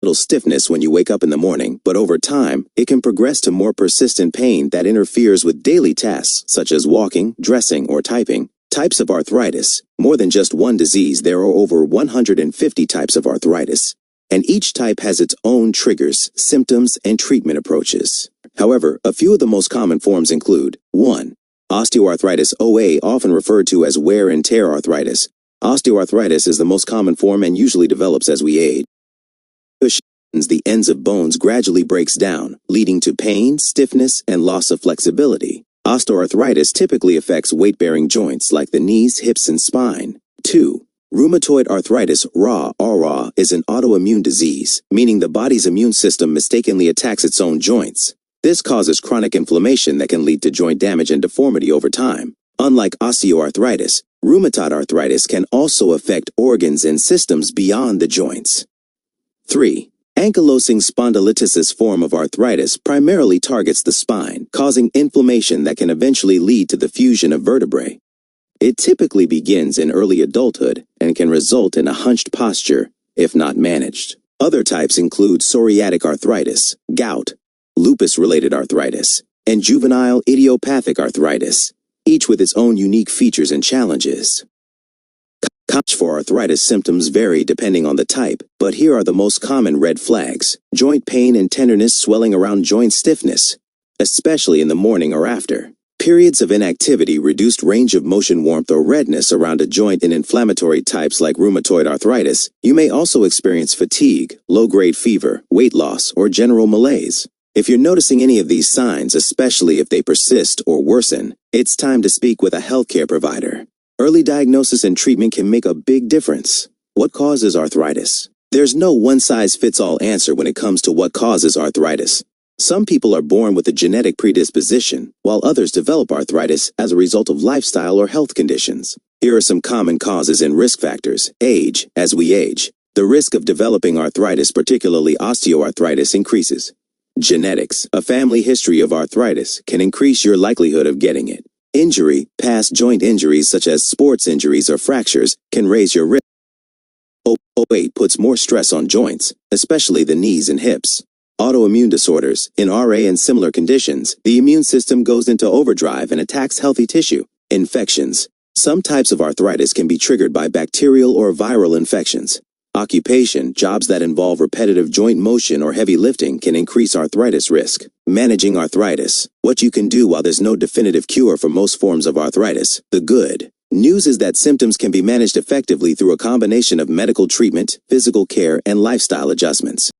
little stiffness when you wake up in the morning, but over time, it can progress to more persistent pain that interferes with daily tasks such as walking, dressing, or typing. Types of arthritis. More than just one disease, there are over 150 types of arthritis, and each type has its own triggers, symptoms, and treatment approaches. However, a few of the most common forms include 1. Osteoarthritis OA, often referred to as wear and tear arthritis. Osteoarthritis is the most common form and usually develops as we age. The ends of bones gradually breaks down, leading to pain, stiffness, and loss of flexibility. Osteoarthritis typically affects weight-bearing joints like the knees, hips, and spine. 2. Rheumatoid arthritis RA is an autoimmune disease, meaning the body's immune system mistakenly attacks its own joints. This causes chronic inflammation that can lead to joint damage and deformity over time. Unlike osteoarthritis, rheumatoid arthritis can also affect organs and systems beyond the joints. 3. Ankylosing spondylitis form of arthritis primarily targets the spine, causing inflammation that can eventually lead to the fusion of vertebrae. It typically begins in early adulthood and can result in a hunched posture if not managed. Other types include psoriatic arthritis, gout, lupus-related arthritis, and juvenile idiopathic arthritis, each with its own unique features and challenges. Cause for arthritis symptoms vary depending on the type, but here are the most common red flags: joint pain and tenderness, swelling around joint stiffness, especially in the morning or after. Periods of inactivity, reduced range of motion, warmth or redness around a joint in inflammatory types like rheumatoid arthritis. You may also experience fatigue, low-grade fever, weight loss, or general malaise. If you're noticing any of these signs, especially if they persist or worsen, it's time to speak with a healthcare provider. Early diagnosis and treatment can make a big difference. What causes arthritis? There's no one-size-fits-all answer when it comes to what causes arthritis. Some people are born with a genetic predisposition, while others develop arthritis as a result of lifestyle or health conditions. Here are some common causes and risk factors. Age. As we age, the risk of developing arthritis, particularly osteoarthritis, increases. Genetics. A family history of arthritis can increase your likelihood of getting it. Injury. Past joint injuries such as sports injuries or fractures can raise your risk. Overweight puts more stress on joints, especially the knees and hips. Autoimmune disorders. In RA and similar conditions, the immune system goes into overdrive and attacks healthy tissue. Infections. Some types of arthritis can be triggered by bacterial or viral infections. Occupation. Jobs that involve repetitive joint motion or heavy lifting can increase arthritis risk. Managing arthritis. What you can do while there's no definitive cure for most forms of arthritis. The good news is that symptoms can be managed effectively through a combination of medical treatment, physical care, and lifestyle adjustments.